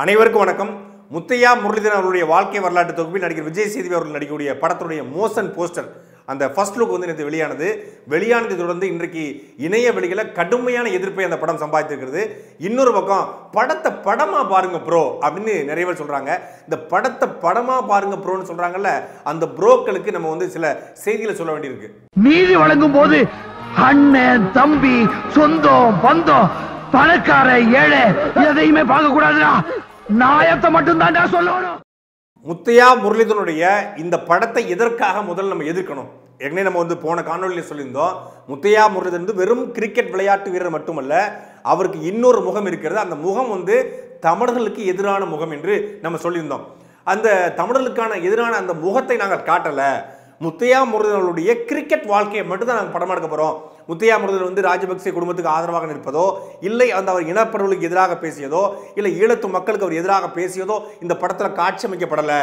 அனைவருக்கும் வணக்கம். முத்தையா முரளிதரன் அவருடைய வாழ்க்கை வரலாற்று தொகுப்பில் நடிகர் விஜய் சேதுபதி அவர்கள் நடிக்கக்கூடிய படத்துடைய மோஷன் போஸ்டர் அந்த ஃபர்ஸ்ட் லுக் வந்து நேற்று வெளியானதை தொடர்ந்து இன்றைக்கு இணைய வெளியில கடுமையான எதிர்ப்பை அந்த படம் சம்பாதித்திருக்கிறது. இன்னொரு பக்கம் படத்தை படமா பாருங்க ப்ரோ அப்படின்னு நிறைய பேர் சொல்றாங்க. இந்த படத்தை படமா பாருங்க ப்ரோன்னு சொல்றாங்கல்ல, அந்த ப்ரோக்களுக்கு நம்ம வந்து சில செய்திகளை சொல்ல வேண்டியிருக்கு. நீதி வழங்கும் போது அண்ணன் தம்பி சொந்தம் பந்தம் பணக்கார ஏழை எதையுமே பார்க்க கூடாதுடா, நாயத்தை மட்டும் தான் சொல்லணும். முத்தையா முரளிதரனுடைய இந்த படத்தை எதற்காக முதல்ல நம்ம எதிர்க்கணும்? ஏற்கனவே நம்ம வந்து போன காணொலியில் சொல்லியிருந்தோம். முத்தையா முரளிதரன் வந்து வெறும் கிரிக்கெட் விளையாட்டு வீரர் மட்டுமல்ல, அவருக்கு இன்னொரு முகம் இருக்கிறது. அந்த முகம் வந்து தமிழர்களுக்கு எதிரான முகம் என்று நம்ம சொல்லியிருந்தோம். அந்த தமிழர்களுக்கான எதிரான அந்த முகத்தை நாங்கள் காட்டலை. முத்தையா முரளிதரனுடைய கிரிக்கெட் வாழ்க்கையை மட்டும் தான் நாங்கள் படம் எடுக்க போகிறோம். முத்தையா முரளிதரன் வந்து ராஜபக்சே குடும்பத்துக்கு ஆதரவாக நிற்பதோ, இல்லை அந்த அவர் இனப்படுகொலைக்கு எதிராக பேசியதோ, இல்லை ஈழத்து மக்களுக்கு அவர் எதிராக பேசியதோ இந்த படத்தில் காட்சி அமைக்கப்படலை.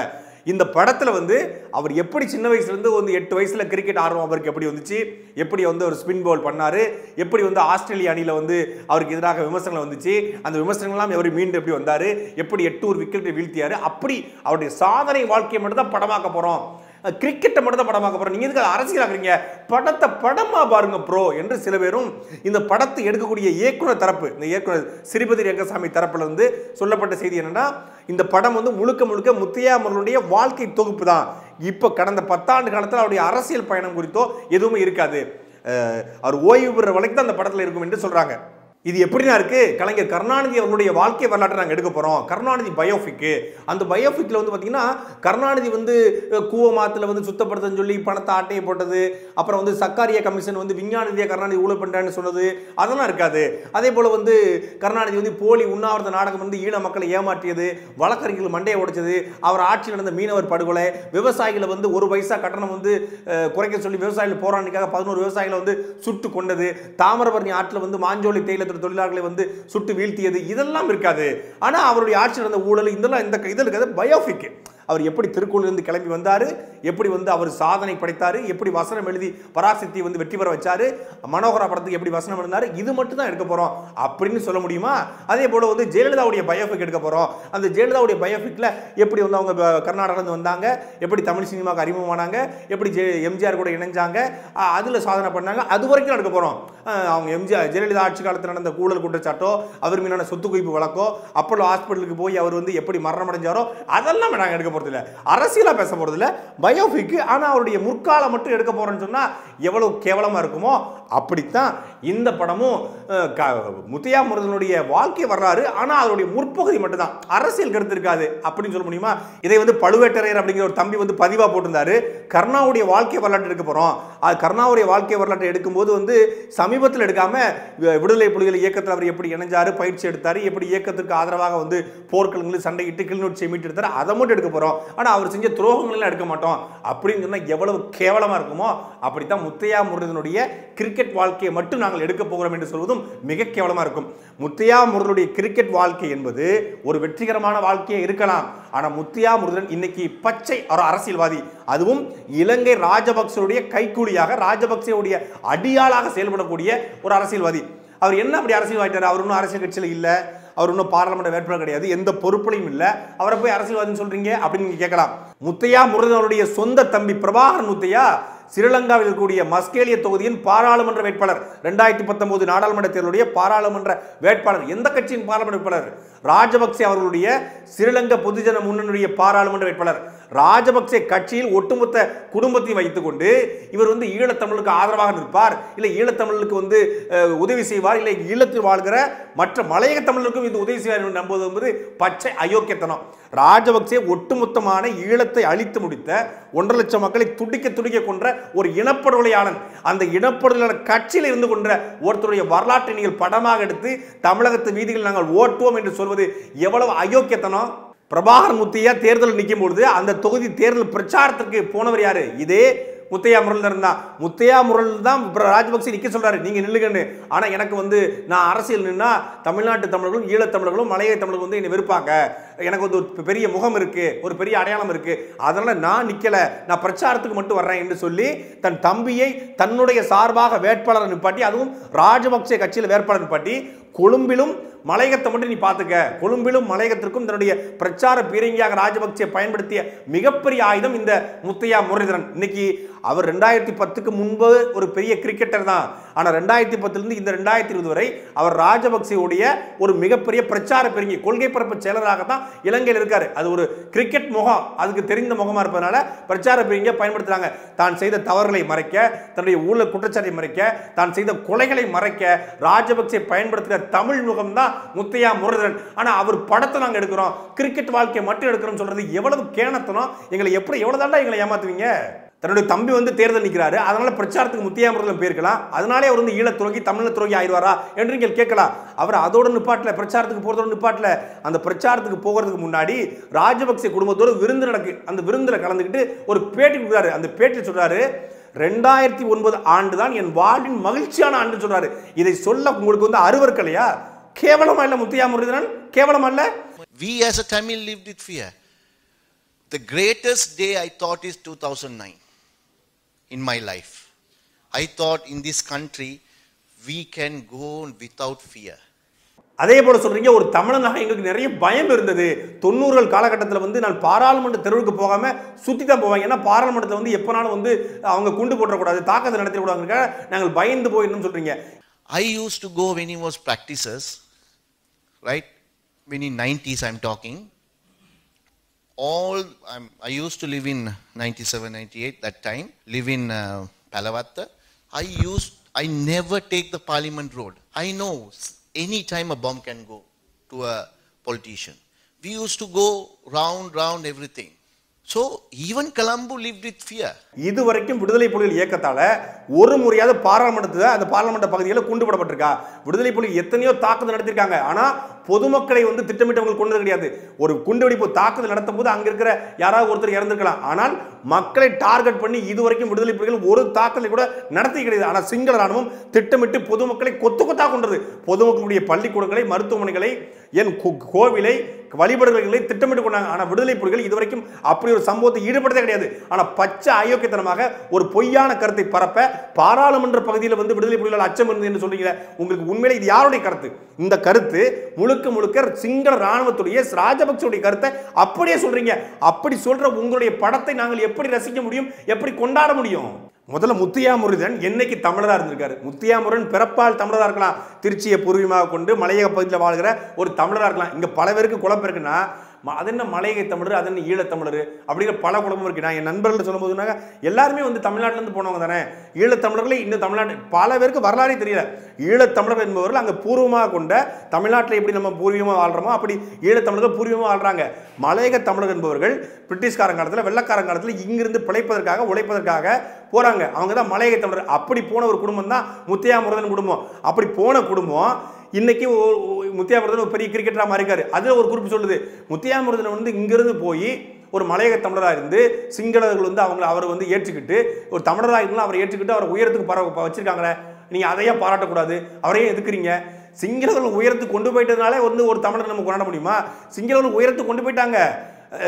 இந்த படத்தில் வந்து அவர் எப்படி சின்ன வயசுலேருந்து வந்து 8 வயசில் கிரிக்கெட் ஆர்வம் அவருக்கு எப்படி வந்துச்சு, எப்படி வந்து அவர் ஸ்பின் பால் பண்ணார், எப்படி வந்து ஆஸ்திரேலிய அணியில் வந்து அவருக்கு எதிராக விமர்சனங்கள் வந்துச்சு, அந்த விமர்சனங்கள்லாம் அவர் மீண்டும் எப்படி வந்தார், எப்படி 8 விக்கெட்டை வீழ்த்தியார், அப்படி அவருடைய சாதனை வாழ்க்கையை மட்டும் தான் படமாக்க போகிறோம். கிரிக்கெட்டை மட்டும் தான் படமாக்க போறோம். நீங்க எதுக்கு அரசியலாக்குறீங்க? படத்தை படமா பாருங்க ப்ரோ என்று சில பேரும் இந்த படத்தை எடுக்கக்கூடிய இயக்குனர் தரப்பு, இந்த இயக்குனர் ஸ்ரீபதி ரங்கசாமி தரப்புல இருந்து சொல்லப்பட்ட செய்தி என்னன்னா, இந்த படம் வந்து முழுக்க முழுக்க முத்தையா முரளிதரனுடைய வாழ்க்கை தொகுப்பு தான். இப்போ கடந்த 10 ஆண்டு காலத்தில் அவருடைய அரசியல் பயணம் குறித்தோ எதுவுமே இருக்காது. அவர் ஓய்வு பெற வரைக்கும் தான் அந்த படத்தில் இருக்கும் என்று சொல்றாங்க. இது எப்படின்னா இருக்கு, கலைஞர் கருணாநிதி அவர்களுடைய வாழ்க்கை வரலாற்றை நாங்கள் எடுக்க போகிறோம். கருணாநிதி பயோபிக். அந்த பயோபிக்கில் வந்து பார்த்தீங்கன்னா, கருணாநிதி வந்து கூவமாத்தில் வந்து சுத்தப்படுத்தன்னு சொல்லி பணத்தை ஆட்டையை போட்டது, அப்புறம் வந்து சர்க்காரிய கமிஷன் வந்து விஞ்ஞான ரீதியாக கருணாநிதி ஊழல் பண்ணுறான்னு சொன்னது, அதெல்லாம் இருக்காது. அதே போல் வந்து கருணாநிதி வந்து போலி உண்ணாவிரத நாடகம் வந்து ஈழ மக்களை ஏமாற்றியது, வழக்கறிஞர்கள் மண்டையை உடைச்சது, அவர் ஆட்சியில் நடந்த மீனவர் படுகொலை, விவசாயிகளை வந்து 1 பைசா கட்டணம் வந்து குறைக்க சொல்லி விவசாயிகள் போராட்டத்துக்காக 11 விவசாயிகளை வந்து சுட்டு கொண்டது, தாமிரபரணி ஆற்றில் வந்து மாஞ்சோலி தேயிலை தொழிலாளர்களை வந்து சுட்டு வீழ்த்தியது, இதெல்லாம் இருக்காது. ஆனா அவருடைய ஆட்சி நடந்த ஊழல் இதெல்லாம் இந்த இதில் இருக்காது. பயோபிக். அவர் எப்படி திருக்குறளிலிருந்து கிளம்பி வந்தாரு, எப்படி வந்து அவர் சாதனை படைத்தாரு, எப்படி வசனம் எழுதி பராசக்தி வந்து வெற்றி பெற வச்சாரு, மனோகரா படத்துக்கு எப்படி வசனம் எழுதினாரு, இது மட்டும் தான் எடுக்க போறோம் அப்படின்னு சொல்ல முடியுமா? அதே போல வந்து ஜெயலலிதாவுடைய பயோபிக் எடுக்க போறோம். அந்த ஜெயலலிதாவுடைய பயோபிக்ல எப்படி வந்து அவங்க கர்நாடகாவிலிருந்து வந்தாங்க, எப்படி தமிழ் சினிமாவுக்கு அறிமுகமானாங்க, எப்படி எம்ஜிஆர் கூட இணைஞ்சாங்க, அதுல சாதனை பண்ணாங்க, அது வரைக்கும் எடுக்க போறோம். அவங்க எம்ஜிஆர் ஜெயலலிதா ஆட்சி காலத்தில் நடந்த ஊழல் குற்றச்சாட்டோ, அவர் மீதான சொத்து குவிப்பு வழக்கோ, அப்போலோ ஹாஸ்பிட்டலுக்கு போய் அவர் வந்து எப்படி மரணம் அடைஞ்சாரோ, அதெல்லாம் நாங்கள் எடுக்க போறது இல்ல. அரசியலா பேச போறது இல்ல. பயோபிக். ஆனா அவருடைய முற்காலம் மட்டும் எடுக்க போறேன்னு சொன்னா எவ்வளவு கேவலமா இருக்குமோ அப்படித்தான் இந்த படமும். முத்தையா முரளிதரனுடைய வாழ்க்கை வரலாறு, ஆனா அதனுடைய முற்பகுதி மட்டும் தான், அரசியல் கருத்து இருக்காது அப்படின்னு சொல்ல முடியுமா? இதை வந்து பழுவேட்டரையர் அப்படிங்கிற ஒரு தம்பி வந்து பதிவா போட்டிருந்தாரு. கருணாவுடைய வாழ்க்கை வரலாற்று எடுக்க போறோம். அது கருணாவுடைய வாழ்க்கை வரலாற்றை எடுக்கும்போது வந்து சமீபத்தில் எடுக்காம விடுதலை புலிகள் இயக்கத்தில் அவர் எப்படி இணைஞ்சாரு, பயிற்சி எடுத்தாரு, எப்படி இயக்கத்துக்கு ஆதரவாக வந்து போர்க்களங்களில் சண்டையிட்டு கிளிநொச்சியை மீட்டு எடுத்தாரு, அதை மட்டும் எடுக்க போறோம். ஆனா அவர் செஞ்ச துரோகங்கள் எடுக்க மாட்டோம் அப்படின்னு சொன்னா எவ்வளவு கேவலமா இருக்குமோ அப்படித்தான் முத்தையா முரளிதரனுடைய கிரிக்கெட் வாழ்க்கையை மட்டும் நாங்கள் எடுக்க போகிறோம் என்று சொல்வதும் மிக கேவலமா இருக்கும். முத்தையா முரளிதரனுடைய கிரிக்கெட் வாழ்க்கை என்பது ஒரு வெற்றிகரமான வாழ்க்கையே இருக்கலாம். ஆனா முத்தையா முரளிதரன் இன்னைக்கு பச்சை ஒரு அரசியல்வாதி, அதுவும் இலங்கை ராஜபக்சேவுடைய கைக்கூலியாக, ராஜபக்சேவுடைய அடியாளாக செயல்படக்கூடிய ஒரு அரசியல்வாதி. அவர் என்ன அப்படி அரசியல்வாதிட்டார்? அவர் இன்னும் அரசியல் கட்சியில் இல்லை, அவர் இன்னும் பாராளுமன்ற வேட்பாளர் கிடையாது, எந்த பொறுப்புலையும் இல்லை, அவரை போய் அரசியல்வாதின்னு சொல்றீங்க அப்படின்னு நீங்க கேட்கலாம். முத்தையா முரளிதரனுடைய சொந்த தம்பி பிரபாகரன் முத்தையா ஸ்ரீலங்காவில் இருக்கக்கூடிய மஸ்கேலிய தொகுதியின் பாராளுமன்ற வேட்பாளர், 2019 நாடாளுமன்ற தேர்தலுடைய பாராளுமன்ற வேட்பாளர். எந்த கட்சியின் பாராளுமன்ற வேட்பாளர்? ராஜபக்சே அவர்களுடைய ஸ்ரீலங்கா பொதுஜன முன்னணியுடைய பாராளுமன்ற வேட்பாளர். ராஜபக்சே கட்சியில் ஒட்டுமொத்த குடும்பத்தையும் வைத்துக் கொண்டு இவர் வந்து ஈழத்தமிழுக்கு ஆதரவாக நிற்பார், இல்லை ஈழத்தமிழுக்கு வந்து உதவி செய்வார், இல்லை ஈழத்தில் வாழ்கிற மற்ற மலையக தமிழருக்கும் இது உதவி செய்வார் என்று நம்புவது என்பது பச்சை அயோக்கியத்தனம். ராஜபக்சே ஒட்டுமொத்தமான ஈழத்தை அழித்து முடித்த 1.5 லட்சம் மக்களை துடிக்க துடிக்க கொன்ற ஒரு இனப்படுகொலையாளன். அந்த இனப்படுகொலையாளர் கட்சியில் இருந்து கொண்ட ஒருத்தருடைய வரலாற்றை நீங்கள் படமாக எடுத்து தமிழகத்து வீதிகளில் நாங்கள் ஓட்டுவோம் என்று சொல்வது எவ்வளவு அயோக்கியத்தனம். பிரபாகர் முத்தையா தேர்தல் நிற்கும் பொழுது அந்த தொகுதி தேர்தல் பிரச்சாரத்திற்கு போனவர் யாரு? இதே முத்தையா முரளிதரன் தான். முத்தையா முரளிதரன் தான் ராஜபக்சே நிக்க சொல்றாரு, நீங்க நில்லுங்கன்னு. ஆனா எனக்கு வந்து நான் அரசியல் நின்னா தமிழ்நாட்டு தமிழர்களும் ஈழத்தமிழர்களும் மலைய தமிழர்களும் வந்து என்னை வெறுப்பாங்க, எனக்கு வந்து ஒரு பெரிய முகம் இருக்கு, ஒரு பெரிய அடையாளம் இருக்கு, அதனால நான் நிக்கல, நான் பிரச்சாரத்துக்கு மட்டும் வர்றேன் என்று சொல்லி தன் தம்பியை தன்னுடைய சார்பாக வேட்பாளர் நிப்பாட்டி, அதுவும் ராஜபக்சே கட்சியில் வேட்பாளர் நிப்பாட்டி, கொழும்பிலும் மலையகத்தை மட்டும் நீ பார்த்துக்க, கொழும்பிலும் மலையகத்திற்கும் தன்னுடைய பிரச்சார பீரங்கியாக ராஜபக்சே பயன்படுத்திய மிகப்பெரிய ஆயுதம் இந்த முத்தையா முரளிதரன். இன்னைக்கு அவர் 2010க்கு முன்பு ஒரு பெரிய கிரிக்கெட்டர் தான். ஆனால் 2010 இந்த 2020 வரை அவர் ராஜபக்சேவுடைய ஒரு மிகப்பெரிய பிரச்சார பீரங்கி, கொள்கை பரப்பு செயலராக தான் இலங்கையில் இருக்காரு. அது ஒரு கிரிக்கெட் முகம், அதுக்கு தெரிந்த முகமா இருப்பதனால பிரச்சார பீரங்கியை பயன்படுத்துறாங்க. தான் செய்த தவறுகளை மறைக்க, தன்னுடைய ஊழல் குற்றச்சாட்டை மறைக்க, தான் செய்த கொலைகளை மறைக்க ராஜபக்சே பயன்படுத்துகிற தமிழ் முகம் தான் முத்தையா முரளிதரன். ஆனா அவர் படத்தை நாங்க எடுக்கிறோம், கிரிக்கெட் வாழ்க்கையை மட்டும் எடுக்கிறோம் சொல்றது எவ்வளவு கேணத்தனம். எங்களை எவ்வளவு தாண்டா எங்களை ஏமாத்துவீங்க? தன்னுடைய தம்பி வந்து தேர்தல் நிற்கிறாரு, அதனால பிரச்சாரத்துக்கு முத்தையா முரளிதரன் போயிருக்கலாம், அதனாலே அவர் வந்து ஈழத் துரோகி தமிழ் துரோகி ஆயிடுவாரா என்று நீங்கள் கேட்கலாம். அவர் அதோட நிப்பாட்டல, பிரச்சாரத்துக்கு போறதோட நிப்பாட்டல. அந்த பிரச்சாரத்துக்கு போகிறதுக்கு முன்னாடி ராஜபக்சே குடும்பத்தோடு விருந்து நடக்கு, அந்த விருந்துல கலந்துக்கிட்டு ஒரு பேட்டி கொடுக்குறாரு. அந்த பேட்டி சொல்றாரு, 2009 ஆண்டு தான் என் வாழ்வின் மகிழ்ச்சியான ஆண்டு சொல்றாரு. இதை சொல்ல உங்களுக்கு வந்து அருவருக்கலையா? கேவலமா இல்ல முத்தையா முரளிதரன்? கேவலமா இல்ல? We as a Tamil lived with fear. The greatest day I thought is 2009 in my life. I thought in this country we can go without fear. அதே போல சொல்றீங்க, ஒரு தமிழனாக எங்களுக்கு நிறைய பயம் இருந்தது. 90கள் காலகட்டத்தில் வந்து நான் பாராளுமன்ற தெருவுக்கு போகாம சுத்தி தான் போவாங்க. ஏன்னா பாராளுமன்றத்தில் வந்து எப்பனாலும் வந்து அவங்க குண்டு போட்டக்கூடாது, தாக்குதல் நடத்திடக்கூடாதுங்க, நாங்கள் பயந்து போயிடணும்னு சொல்றீங்க. I used to go when he was practices, right? When in 90s I'm talking. I used to live in 97, 98 that time, live in Palavatta. I never take the Parliament road. I know any time a bomb can go to a politician. We used to go round everything. So even Colombo lived with fear. இதுவரைக்கும் விடுதலை புலிகள் இயக்கத்தால ஒரு முறையாவது பாராளுமன்றத்துல அந்த பாராளுமன்ற பகுதிகளில் குண்டு போடப்பட்டிருக்கா? விடுதலை புலிகள் எத்தனையோ தாக்குதல் நடத்திருக்காங்க. ஆனா பொதுமக்களை வந்து திட்டமிட்டவங்க கொண்டது கிடையாது. ஒரு குண்டுவெடிப்பு தாக்குதல் நடத்தும் போது அங்க இருக்கிற யாராவது ஒருத்தர் இறந்திருக்கலாம். ஆனால் மக்களை டார்கெட் பண்ணி இதுவரைக்கும் விடுதலை புலிகள் ஒரு தாக்குதலை கூட நடத்தி கிடையாது. ஆனா சிங்கள ராணுவம் திட்டமிட்டு பொதுமக்களை கொத்து கொத்தா கொண்டது. பொதுமக்களுடைய பள்ளிக்கூடங்களை, மருத்துவமனைகளை, என் கோவிலை, வழிபாடுகளை திட்டமிட்டு கொண்டாங்க. ஆனா விடுதலை புலிகள் இதுவரைக்கும் அப்படி ஒரு சம்பவத்தை ஈடுபடுத்தே கிடையாது. ஆனா பச்சை அயோக்கியத்தனமாக ஒரு பொய்யான கருத்தை பரப்ப பாராளுமன்ற பகுதியில் வந்து விடுதலை புலிகள் அச்சம் இருந்தது என்று சொல்றீங்க. உங்களுக்கு உண்மையிலே இது யாருடைய கருத்து? இந்த கருத்து முழுக்க முழுக்க சிங்கள ராணுவத்துடைய ராஜபக்சேவுடைய கருத்தை அப்படியே சொல்றீங்க. அப்படி சொல்ற உங்களுடைய படத்தை நாங்கள் எப்படி ரசிக்க முடியும், எப்படி கொண்டாட முடியும்? முதல்ல முத்தையா முரளிதரன் என்னைக்கு தமிழராக இருந்திருக்காரு? முத்தையா முருகன் பிறப்பால் தமிழராக இருக்கலாம், திருச்சியை பூர்வீகமாக கொண்டு மலையக பகுதியில் வாழ்கிற ஒரு தமிழராக இருக்கலாம். இங்கே பல பேருக்கு குழப்பம் இருக்குன்னா, அது என்ன மலையக தமிழர், அது என்ன ஈழத்தமிழர் அப்படிங்கிற பல குழப்பம் இருக்கு. நான் என் நண்பர்கள் சொல்லும் போதுனாங்க, எல்லாருமே வந்து தமிழ்நாட்டிலேருந்து போனவங்க தானே. ஈழத்தமிழர்களே இன்னும் தமிழ்நாட்டு பல பேருக்கு வரலாறே தெரியல. ஈழத்தமிழர் என்பவர்கள் அங்கே பூர்வமாக கொண்ட தமிழ்நாட்டில் எப்படி நம்ம பூர்வீகமாக வாழ்கிறோமோ அப்படி ஈழத்தமிழர்கள் பூர்வீகமாக வாழ்கிறாங்க. மலையக தமிழர் என்பவர்கள் பிரிட்டிஷ்காரன் காலத்தில், வெள்ளக்காரன் காலத்தில் இங்கிருந்து பிழைப்பதற்காக, உழைப்பதற்காக போகிறாங்க. அவங்க தான் மலையக தமிழர். அப்படி போன ஒரு குடும்பம் தான் முத்தையா முரளிதரன் குடும்பம். அப்படி போன குடும்பம் இன்னைக்கு முத்தையா முரளிதரன் ஒரு பெரிய கிரிக்கெட்டராக மாறிக்காரு. அதில் ஒரு குறிப்பு சொல்லுது, முத்தையா முரளிதரன் வந்து இங்கிருந்து போய் ஒரு மலையக தமிழராக இருந்து சிங்களர்கள் வந்து அவரை வந்து ஏற்றுக்கிட்டு, ஒரு தமிழராக இருந்தாலும் அவரை ஏற்றுக்கிட்டு அவரை உயரத்துக்கு வச்சிருக்காங்களே, நீங்கள் அதையே பாராட்டக்கூடாது, அவரையே எதுக்குறீங்க? சிங்களர்கள் உயரத்துக்கு கொண்டு போயிட்டதுனால வந்து ஒரு தமிழர் நம்ம கொண்டாட முடியுமா? சிங்களர்கள் உயரத்துக்கு கொண்டு போயிட்டாங்க,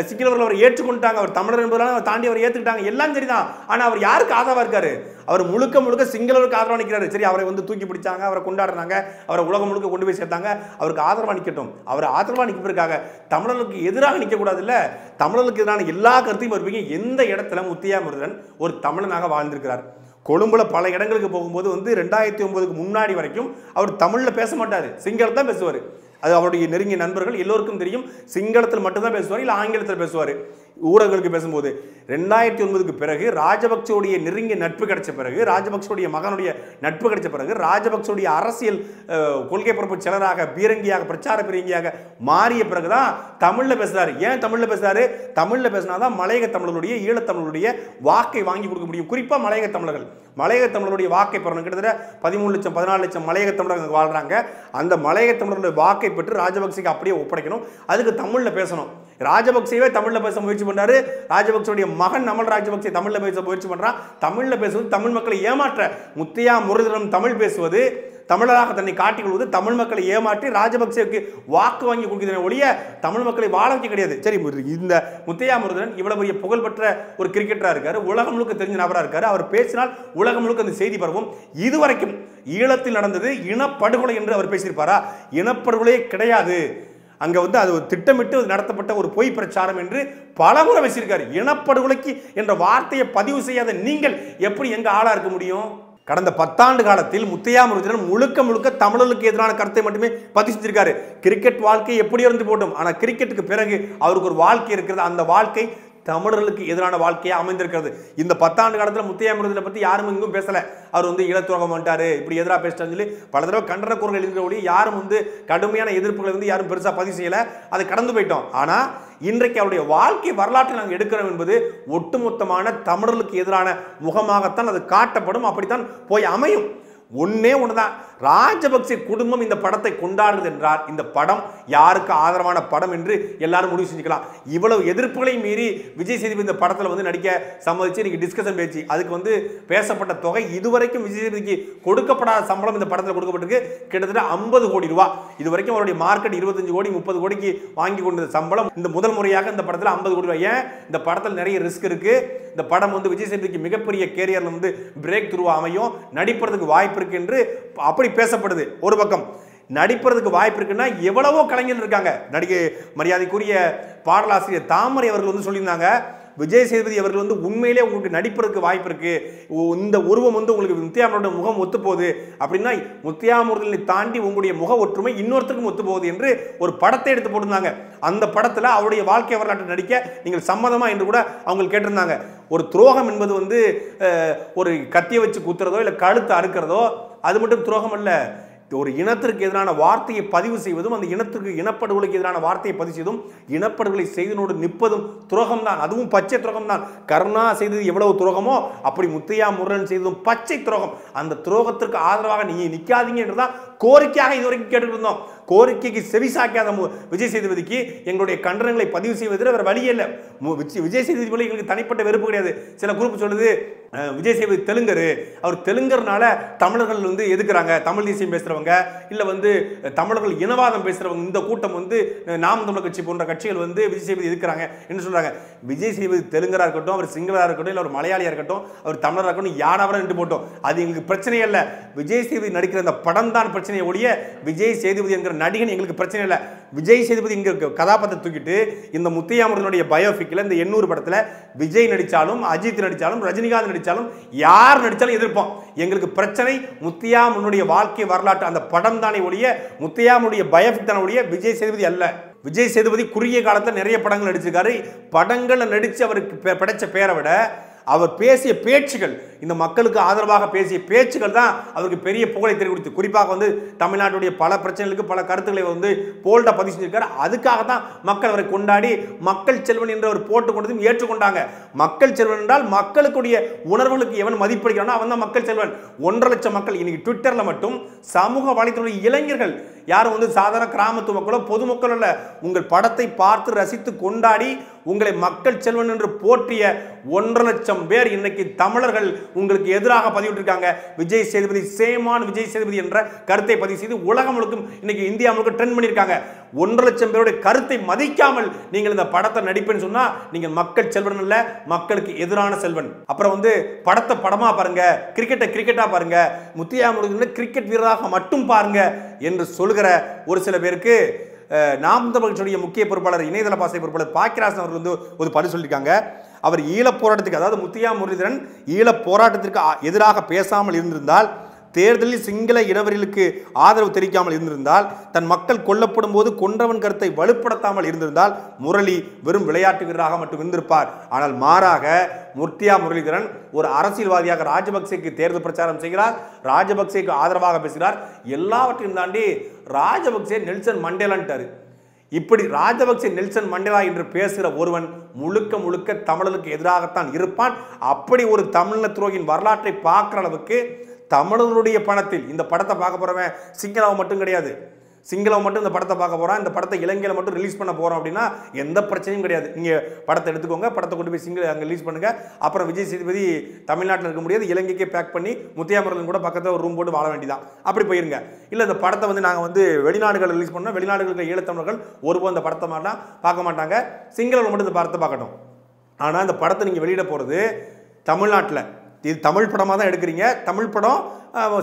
சிங்களவர்கள் அவர் ஏற்றுக்கொண்டாங்க, அவர் தமிழர் என்பதால் அவர் தாண்டி அவர் ஏற்றுக்கிட்டாங்க, எல்லாம் சரிதான். ஆனால் அவர் யாருக்கு ஆதரவாக இருக்காரு? அவர் முழுக்க முழுக்க சிங்களவருக்கு ஆதரவாக நிற்கிறாரு. சரி, அவரை வந்து தூக்கி பிடிச்சாங்க, அவரை கொண்டாடுறாங்க, அவரை உலகம் முழுக்க கொண்டு போய் சேர்த்தாங்க, அவருக்கு ஆதரவாக நிற்கட்டும். அவர் ஆதரவாக நிற்கிறதுக்காக தமிழர்களுக்கு எதிராக நிற்கக்கூடாது. இல்லை, தமிழர்களுக்கு எதிரான எல்லா கருத்தையும் இருப்பீங்க. எந்த இடத்துல முத்தையா முரளிதரன் ஒரு தமிழனாக வாழ்ந்திருக்கிறார்? கொழும்புல பல இடங்களுக்கு போகும்போது வந்து 2009க்கு முன்னாடி வரைக்கும் அவர் தமிழில் பேச மாட்டார், சிங்களம் தான் பேசுவார். அது அவருடைய நெருங்கிய நண்பர்கள் எல்லோருக்கும் தெரியும். சிங்களத்தில் மட்டும்தான் பேசுவார், இல்லை ஆங்கிலத்தில் பேசுவார் ஊடகங்களுக்கு பேசும்போது. 2009க்கு பிறகு ராஜபக்சேவுடைய நெருங்கிய நட்பு கிடைச்ச பிறகு, ராஜபக்சேவுடைய மகனுடைய நட்பு கிடைச்ச பிறகு, ராஜபக்சேவுடைய அரசியல் கொள்கை பரப்பு செயலராக, பீரங்கியாக, பிரச்சார பீரங்கியாக மாறிய பிறகுதான் தமிழில் பேசுறாரு. ஏன் தமிழில் பேசுறாரு? தமிழில் பேசினாதான் மலையக தமிழர்களுடைய, ஈழத்தமிழர்களுடைய வாக்கை வாங்கி கொடுக்க முடியும். குறிப்பாக மலையக தமிழர்கள், மலையக தமிழருடைய வாக்கை பெறணும். கிட்டத்தட்ட 13 லட்சம் 14 லட்சம் மலையக தமிழர்கள் வாழ்றாங்க. அந்த மலையக தமிழர்களுடைய வாக்கை பெற்று ராஜபக்சேக்கு அப்படியே ஒப்படைக்கணும். அதுக்கு தமிழில் பேசணும். ராஜபக்சேவே தமிழ்ல பேச முயற்சி பண்றாரு. ராஜபக்சேவுடைய மகன் அமல் ராஜபக்சே தமிழ்ல பேச முயற்சி பண்றான். தமிழ்ல பேசுவது தமிழ் மக்களை ஏமாற்ற. முத்தையா முரளிதரன் தமிழ் பேசுவது, தமிழராக தன்னை காட்டிக் கொள்வது, தமிழ் மக்களை ஏமாற்றி ராஜபக்சேவுக்கு வாக்கு வாங்கி கொடுக்கிறத ஒழிய தமிழ் மக்களை வாழ வைக்க கிடையாது. சரி, இந்த முத்தையா முரளிதரன் இவ்வளவு பெரிய புகழ்பெற்ற ஒரு கிரிக்கெட்டரா இருக்காரு, உலகம் முழுக்க தெரிஞ்ச நபரா இருக்காரு. அவர் பேசினால் உலகம் முழுக்க அந்த செய்தி பரவும். இதுவரைக்கும் ஈழத்தில் நடந்தது இனப்படுகொலை என்று அவர் பேசியிருப்பாரா? இனப்படுகொலையே கிடையாது. அங்க அது திட்டமிட்டு நடத்தப்பட்ட ஒரு பொய் பிரச்சாரம் என்று பலமுறை பேசியிருக்காரு. இனப்படுகொலைக்கு என்ற வார்த்தையை பதிவு செய்யாத நீங்கள் எப்படி எங்க ஆளா இருக்க முடியும்? கடந்த 10 ஆண்டு காலத்தில் முத்தையா முரளிதரன் முழுக்க முழுக்க தமிழர்களுக்கு எதிரான கருத்தை மட்டுமே பதிவு செஞ்சிருக்காரு. கிரிக்கெட் வாழ்க்கை எப்படி இருந்து போட்டும், ஆனா கிரிக்கெட்டுக்கு பிறகு அவருக்கு ஒரு வாழ்க்கை இருக்கிறது. அந்த வாழ்க்கை தமிழர்களுக்கு எதிரான வாழ்க்கையா அமைந்திருக்கிறது. இந்த 10 ஆண்டு காலத்தில் முத்தையா முரளிதரனை பத்தி யாரும் எங்கும் பேசல. அவர் ஈழத்துரோகம் பண்ணிட்டாரு, இப்படி எதிராக பேசிட்டான்னு சொல்லி பல தடவை கண்டன குரல் எழுதுகிற ஒளி யாரும் கடுமையான எதிர்ப்புகளை யாரும் பெருசா பதிவு செய்யல. அதை கடந்து போயிட்டோம். ஆனா இன்றைக்கு அவருடைய வாழ்க்கை வரலாற்றை நாங்கள் எடுக்கிறோம் என்பது ஒட்டுமொத்தமான தமிழர்களுக்கு எதிரான முகமாகத்தான் அது காட்டப்படும். அப்படித்தான் போய் அமையும். ஒன்னே ஒண்ணுதான், ராஜபக்சே குடும்பம் இந்த படத்தை கொண்டாடுறது என்றால் இந்த படம் யாருக்கு ஆதரவான படம் என்று எல்லாரும் முடிவு செஞ்சுக்கலாம். இவ்வளவு எதிர்ப்புகளை மீறி விஜய் சேதுபதி இந்த படத்தில் நடிக்க சம்மதிச்சு இன்னைக்கு டிஸ்கஷன் பேச்சு. அதுக்கு பேசப்பட்ட தொகை இதுவரைக்கும் விஜய் சேதுபதிக்கு கொடுக்கப்படாத சம்பளம் இந்த படத்தில் கொடுக்கப்பட்டிருக்கு. கிட்டத்தட்ட 50 கோடி ரூபாய். இதுவரைக்கும் அவருடைய மார்க்கெட் 25 கோடி 30 கோடிக்கு வாங்கி கொண்ட சம்பளம் இந்த முதல் முறையாக இந்த படத்தில் 50 கோடி ரூபாய். ஏன்? இந்த படத்தில் நிறைய ரிஸ்க் இருக்கு. இந்த படம் விஜய் சேதுபதிக்கு மிகப்பெரிய கேரியர்ல பிரேக் த்ரூ அமையும், நடிப்பதற்கு வாய்ப்பு இருக்கு என்று அப்படி பேசப்படுது. ஒரு பக்கம் நடிப்பதற்கு வாய்ப்பு இருக்குன்னா எவ்வளவோ கலைஞர்கள் இருக்காங்க. நடிகை மரியாதைக்குரிய பாடலாசிரியர் தாமரை அவர்கள் சொல்லியிருந்தாங்க, விஜய் சேதுபதி அவர்கள் உண்மையிலே உங்களுக்கு நடிப்பதற்கு வாய்ப்பு இருக்கு, இந்த உருவம் உங்களுக்கு முத்தையா முரளிதரன் முகம் ஒத்து போகுது அப்படின்னா முத்தையா முரளிதரனை தாண்டி உங்களுடைய முக ஒற்றுமை இன்னொருத்தருக்கும் ஒத்து போகுது என்று ஒரு படத்தை எடுத்து போட்டிருந்தாங்க. அந்த படத்தில் அவருடைய வாழ்க்கை வரலாற்றை நடிக்க நீங்கள் சம்மதமா என்று கூட அவங்க கேட்டிருந்தாங்க. ஒரு துரோகம் என்பது ஒரு கத்தியை வச்சு குத்துறதோ இல்லை கழுத்து அறுக்கிறதோ அது மட்டும் துரோகம் அல்ல. ஒரு இனத்திற்கு எதிரான வார்த்தையை பதிவு செய்வதும், அந்த இனத்திற்கு இனப்படுகொலைக்கு எதிரான வார்த்தையை பதிவு செய்வதும், இனப்படுகொலை செய்தனோடு நிற்பதும் துரோகம் தான். அதுவும் பச்சை துரோகம் தான். கருணா செய்தது எவ்வளவு துரோகமோ அப்படி முத்தையா முரளிதரன் செய்ததும் பச்சை துரோகம். அந்த துரோகத்திற்கு ஆதரவாக நீங்க நிக்காதீங்க என்றுதான் கோரிக்கையாக இதுவரைக்கும் கேட்டுக்கிட்டு இருந்தோம். கோரிக்கைக்கு செவிசாக்காத விஜய் சேதுபதிக்கு எங்களுடைய கண்டனங்களை பதிவு செய்வதில் வேற வழியே இல்லை. விஜய் சேதுபதி போல எங்களுக்கு தனிப்பட்ட வெறுப்பு கிடையாது. சில குரூப் சொல்லுது விஜய் சேதுபதி தெலுங்கரு, அவர் தெலுங்கர்னால தமிழர்கள் எதுக்குறாங்க, தமிழ் தேசியம் பேசுறவங்க இல்ல தமிழர்கள் இனவாதம் பேசுறவங்க இந்த கூட்டம் நாம் தமிழர் கட்சி போன்ற கட்சிகள் விஜய் சேதுபதி எதுக்குறாங்க என்று சொல்றாங்க. விஜய் சேதுபதி தெலுங்கரா இருக்கட்டும், அவர் சிங்களரா இருக்கட்டும், இல்ல ஒரு மலையாளியா இருக்கட்டும், அவர் தமிழரா இருக்கட்டும், யாராவது நின்று போட்டோம், அது எங்களுக்கு பிரச்சனையே இல்லை. விஜய் சேதுபதி நடிக்கிற அந்த படம் தான் பிரச்சனையை ஒழிய விஜய் சேதுபதி என்கிற நடிகன் எங்களுக்கு பிரச்சனை இல்லை. விஜய் சேதுபதி இங்க கதாபாத்திரத்தை தூக்கிட்டு இந்த முத்தையா முரளிதரனுடைய பயோபிக்ல இந்த 800 படத்துல விஜய் நடிச்சாலும், அஜித் நடிச்சாலும், ரஜினிகாந்த் நடிச்சாலும், யார் நடிச்சாலும் எதிர்ப்போம். எங்களுக்கு பிரச்சனை முத்தையா முரளிதரனுடைய வாழ்க்கை வரலாற்று அந்த படம் தானே ஒழிய முத்தையா முரளிதரனுடைய பயோபிக் தானே ஒழிய விஜய் சேதுபதி அல்ல. விஜய் சேதுபதி குறுகிய காலத்தில் நிறைய படங்கள் நடிச்சிருக்காரு. படங்களை நடிச்சு அவருக்கு கிடைச்ச பேரை விட அவர் பேசிய பேச்சுகள், இந்த மக்களுக்கு ஆதரவாக பேசிய பேச்சுகள் தான் அவருக்கு பெரிய புகழை தேடி கொடுத்து. குறிப்பாக தமிழ்நாட்டுடைய பல பிரச்சனைகளுக்கு பல கருத்துக்களை போல்டா பதிவு செஞ்சிருக்காரு. அதுக்காக தான் மக்கள் அவரை கொண்டாடி மக்கள் செல்வன் என்று அவர் போட்டு கொண்டதும் ஏற்றுக்கொண்டாங்க. மக்கள் செல்வன் என்றால் மக்களுக்குடைய உணர்வுகளுக்கு எவன் மதிப்பளிக்கிறானோ அவன் தான் மக்கள் செல்வன். 1.5 லட்சம் மக்கள் இன்னைக்கு ட்விட்டர்ல மட்டும் சமூக வலைத்தள இளைஞர்கள் யாரும் சாதாரண கிராமத்து மக்களோ பொதுமக்களோ அல்ல, உங்கள் படத்தை பார்த்து ரசித்து கொண்டாடி உங்களை மக்கள் செல்வன் என்று போற்றிய 1.5 லட்சம் பேர் இன்னைக்கு தமிழர்கள் உங்களுக்கு எதிராக பதிவிட்டிருக்காங்க. விஜய் சேதுபதி சேமான் விஜய் சேதுபதி என்ற கருத்தை பதிவு செய்து உலகம் முழுக்கும் இன்னைக்கு இந்தியா முழுக்க ட்ரெண்ட் பண்ணியிருக்காங்க. 1.5 லட்சம் பேருடைய கருத்தை மதிக்காமல் நீங்கள் இந்த படத்தை நடிப்பேன்னு சொன்னா நீங்கள் மக்கள் செல்வன் அல்ல, மக்களுக்கு எதிரான செல்வன். அப்புறம் படத்தை படமா பாருங்க, கிரிக்கெட்டை கிரிக்கெட்டா பாருங்க, முத்தையா முரளிதரன் கிரிக்கெட் வீரராக மட்டும் பாருங்க என்று சொல்கிற ஒரு சில பேருக்கு நாம் தமிழர் கட்சியுடைய முக்கிய பொறுப்பாளர் இணையதள பாசறை பொறுப்பாளர் பாக்கியராஜன் அவர்கள் ஒரு பதில் சொல்லியிருக்காங்க. அவர் ஈழப் போராட்டத்துக்கு, அதாவது முத்தையா முரளிதரன் ஈழப் போராட்டத்திற்கு எதிராக பேசாமல் இருந்திருந்தால், தேர்தலில் சிங்கள இனவர்களுக்கு ஆதரவு தெரிவிக்காமல் இருந்திருந்தால், தன் மக்கள் கொல்லப்படும் போது கொன்றவன் கருத்தை வலுப்படுத்தாமல் இருந்திருந்தால் முரளி வெறும் விளையாட்டு வீரராக மட்டும் இருந்திருப்பார். ஆனால் மாறாக முத்தையா முரளிதரன் ஒரு அரசியல்வாதியாக ராஜபக்சேக்கு தேர்தல் பிரச்சாரம் செய்கிறார், ராஜபக்சேக்கு ஆதரவாக பேசுகிறார். எல்லாவற்றையும் தாண்டி ராஜபக்சே நெல்சன் மண்டேலான்ட்டாரு. இப்படி ராஜபக்சே நெல்சன் மண்டேலா என்று பேசுகிற ஒருவன் முழுக்க முழுக்க தமிழர்களுக்கு எதிராகத்தான் இருப்பான். அப்படி ஒரு தமிழ் துரோகியின் வரலாற்றை பார்க்கிற அளவுக்கு தமிழர்களுடைய பணத்தில் இந்த படத்தை பார்க்க போறவன் சிங்களாவை மட்டும் கிடையாது, சிங்களம் மட்டும் இந்த படத்தை பார்க்க போகிறான், இந்த படத்தை இலங்கையில் மட்டும் ரிலீஸ் பண்ண போகிறோம் அப்படின்னா எந்த பிரச்சனையும் கிடையாது. நீங்கள் படத்தை எடுத்துக்கோங்க, படத்தை கொண்டு போய் அங்கே ரிலீஸ் பண்ணுங்கள். அப்புறம் விஜய் சேதுபதி தமிழ்நாட்டில் இருக்க முடியாது, இலங்கைக்கே பேக் பண்ணி முத்தையா முரளிதரன் கூட பக்கத்தில் ஒரு ரூம் போட்டு வாழ வேண்டியதான். அப்படி போயிருங்க. இல்லை இந்த படத்தை வந்து நாங்கள் வந்து வெளிநாடுகள் ரிலீஸ் பண்ணோம், வெளிநாடுகளுக்கு ஈழத்தமிழர்கள் ஒருபோது இந்த படத்தை மாட்டான் பார்க்க மாட்டாங்க, சிங்களம் மட்டும் இந்த படத்தை பார்க்கட்டும். ஆனால் இந்த படத்தை நீங்கள் வெளியிட போகிறது தமிழ்நாட்டில், இது தமிழ் படமாக தான் எடுக்கிறீங்க. தமிழ் படம்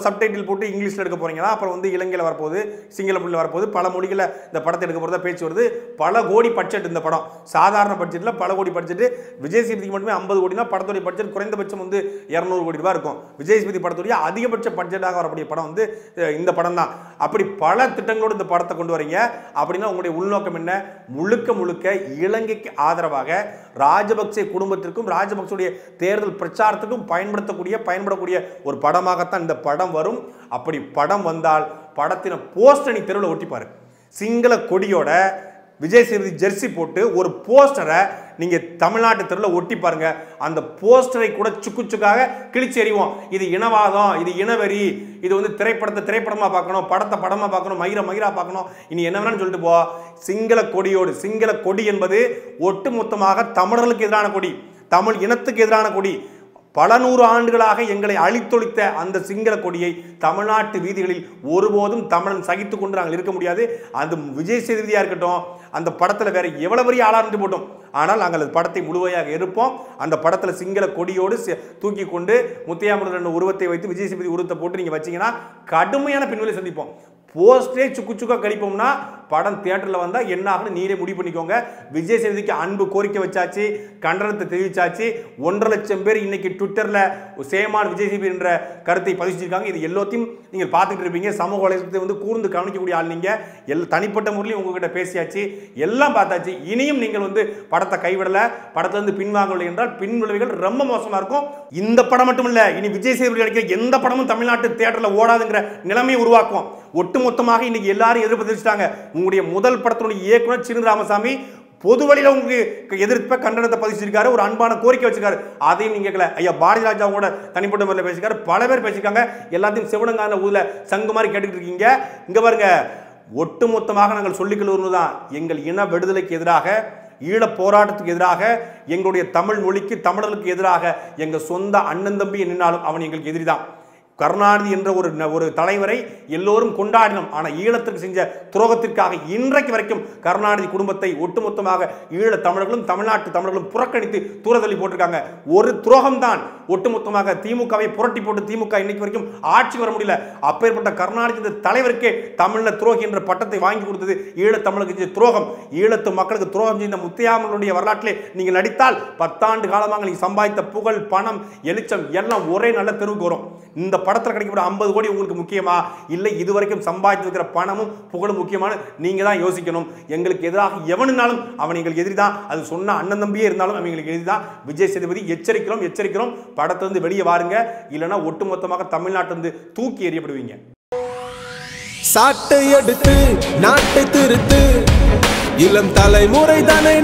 சப்டைட்டில் போட்டு இங்கிலீஷில் எடுக்க போகிறீங்களா, அப்புறம் வந்து இலங்கையில் வரப்போகுது, சிங்களத்தில் வரப்போகுது, பல மொழிகளில் இந்த படத்தை எடுக்க போகிறதா பேச்சு வருது. பல கோடி பட்ஜெட் இந்த படம், சாதாரண பட்ஜெட்டில் பல கோடி பட்ஜெட்டு. விஜய் சேதுபதிக்கு மட்டுமே 50 கோடினா படத்துடைய பட்ஜெட் குறைந்தபட்சம் வந்து 200 கோடி ரூபாய் இருக்கும். விஜய் சேதுபதி படத்துடைய அதிகபட்ச பட்ஜெட்டாக வரக்கூடிய படம் வந்து இந்த படம் தான். அப்படி பல திட்டங்களோடு இந்த படத்தை கொண்டு வரீங்க அப்படின்னா உங்களுடைய உள்நோக்கம் என்ன? முழுக்க முழுக்க இலங்கைக்கு ஆதரவாக ராஜபக்சே குடும்பத்திற்கும் ராஜபக்சேவுடைய தேர்தல் பிரச்சாரத்துக்கும் பயன்படக்கூடிய ஒரு படமாகத்தான் இந்த படம் வரும். அப்படி படம் வந்தால் படத்தின போஸ்டர் நீ தெருவில் ஒட்டிப்பாரு. சிங்கள கொடியோட விஜய் சேதுபதி ஜெர்சி போட்டு ஒரு போஸ்டரை நீங்க தமிழ்நாட்டு தெருவில் ஒட்டி பாருங்க. அந்த போஸ்டரை கூட சுக்குச்சுக்காக கிழிச்சு எறிவோம். இது இனவாதம், இது இனவெறி, இது வந்து திரைப்படமா பார்க்கணும், படத்தை படமா பார்க்கணும், மயிரா பார்க்கணும், இனி என்ன வேணும்னு சொல்லிட்டு போ. சிங்கள கொடியோடு, சிங்கள கொடி என்பது ஒட்டுமொத்தமாக தமிழர்களுக்கு எதிரான கொடி, தமிழ் இனத்துக்கு எதிரான கொடி. பல நூறு ஆண்டுகளாக எங்களை அழித்தொழித்த அந்த சிங்கள கொடியை தமிழ்நாட்டு வீதிகளில் ஒருபோதும் தமிழன் சகித்து கொண்டு நாங்கள் இருக்க முடியாது. அந்த விஜய் சேதுபதியாக இருக்கட்டும், அந்த படத்தில் வேற எவ்வளவு பெரிய ஆளாக இருந்து போட்டோம், ஆனால் நாங்கள் அந்த படத்தை முழுமையாக இருப்போம். அந்த படத்தில் சிங்கள கொடியோடு தூக்கி கொண்டு முத்தையா முரளிதரன் உருவத்தை வைத்து விஜய் சேதுபதி உருவத்தை போட்டு நீங்கள் வச்சீங்கன்னா கடுமையான பின்வெளி சந்திப்போம். போஸ்டே சுக்கு கழிப்போம்னா படம் தியேட்டரில் வந்தால் என்ன ஆகுன்னு நீரே முடிவு பண்ணிக்கோங்க. விஜய் சேதுபதிக்கு அன்பு கோரிக்கை வச்சாச்சு, கண்டனத்தை தெரிவிச்சாச்சு. 1.5 லட்சம் பேர் இன்னைக்கு ட்விட்டரில் சேமான் விஜய் சேதுபதி என்ற கருத்தை பதிச்சிருக்காங்க. இது எல்லாத்தையும் நீங்கள் பார்த்துட்டு இருப்பீங்க. சமூக வலைதளத்தை வந்து கூர்ந்து கவனிக்கக்கூடிய ஆள் நீங்கள். தனிப்பட்ட முறையிலும் உங்ககிட்ட பேசியாச்சு, எல்லாம் பார்த்தாச்சு. இனியும் நீங்கள் வந்து படத்தை கைவிடலை, படத்திலிருந்து பின்வாங்கவில்லை என்றால் பின்விளைவுகள் ரொம்ப மோசமாக இருக்கும். இந்த படம் மட்டும் இல்லை, இனி விஜய் சேதுபதி நடிக்கிற எந்த படமும் தமிழ்நாட்டு தியேட்டரில் ஓடாதுங்கிற நிலைமையை உருவாக்கும். ஒட்டுமொத்தமாக இன்னைக்கு எல்லாரும் எதிர்ப்பு தெரிவிச்சிட்டாங்க. உங்களுடைய முதல் படத்தினுடைய இயக்குனர் சிறு ராமசாமி பொது வழியில் உங்களுக்கு எதிர்ப்ப கண்டனத்தை பதிச்சிருக்காரு, ஒரு அன்பான கோரிக்கை வச்சிருக்காரு. அதையும் நீங்க கேட்கல. ஐயா பாரதி ராஜா கூட தனிப்பட்ட முறையில் பேசியிருக்காரு, பல பேர் பேசியிருக்காங்க. எல்லாத்தையும் செவனங்கான ஊர்ல சங்கு மாதிரி கேட்டுட்டு இருக்கீங்க. இங்க பாருங்க, ஒட்டுமொத்தமாக நாங்கள் சொல்லிக்கொள்ள ஒன்றுதான், எங்கள் இன விடுதலைக்கு எதிராக, ஈழ போராட்டத்துக்கு எதிராக, எங்களுடைய தமிழ் மொழிக்கு தமிழர்களுக்கு எதிராக எங்க சொந்த அண்ணன் தம்பி நின்னாலும் அவன் எங்களுக்கு எதிரிதான். கருணாநிதி என்ற ஒரு தலைவரை எல்லோரும் கொண்டாடினோம். ஆனால் ஈழத்துக்கு செஞ்ச துரோகத்திற்காக இன்றைக்கு வரைக்கும் கருணாநிதி குடும்பத்தை ஒட்டுமொத்தமாக ஈழ தமிழர்களும் தமிழ்நாட்டு தமிழர்களும் புறக்கணித்து தூரத்தள்ளி போட்டிருக்காங்க. ஒரு துரோகம் தான் ஒட்டுமொத்தமாக திமுகவை புரட்டி போட்டு திமுக இன்னைக்கு வரைக்கும் ஆட்சி வர முடியல. அப்பேற்பட்ட கருணாநிதி தலைவருக்கே தமிழ்ல துரோகி என்ற பட்டத்தை வாங்கி கொடுத்தது ஈழ தமிழுக்கு செஞ்ச துரோகம். ஈழத்து மக்களுக்கு துரோகம் செய்த முத்தையா முரளியுடைய வரலாற்றிலே நீங்கள் நடித்தால் 10 ஆண்டு காலமாக நீங்கள் சம்பாதித்த புகழ், பணம், எழுச்சம் எல்லாம் ஒரே நல்ல தெருவுக்கு வரும். இந்த படத்தில் கிடைக்கப்பட்ட 50 கோடி உங்களுக்கு முக்கியமா, இல்லை இதுவரைக்கும் சம்பாதித்து வைக்கிற பணமும் புகழும் முக்கியமான நீங்க தான் யோசிக்கணும். எங்களுக்கு எதிராக எவனுனாலும் அவன் எங்களுக்கு எதிரி தான். அது சொன்ன அண்ணன் தம்பியே இருந்தாலும் அவங்களுக்கு எதிரி தான். விஜய் சேதுபதி எச்சரிக்கிறோம், படத்திலிருந்து வெளியே வாருங்க, இல்லைன்னா ஒட்டுமொத்தமாக தமிழ்நாட்டிலிருந்து தூக்கி எறியப்படுவீங்க. சாட்டை எடுத்து நாட்டை திருத்து, இளம் தலைமுறை தானே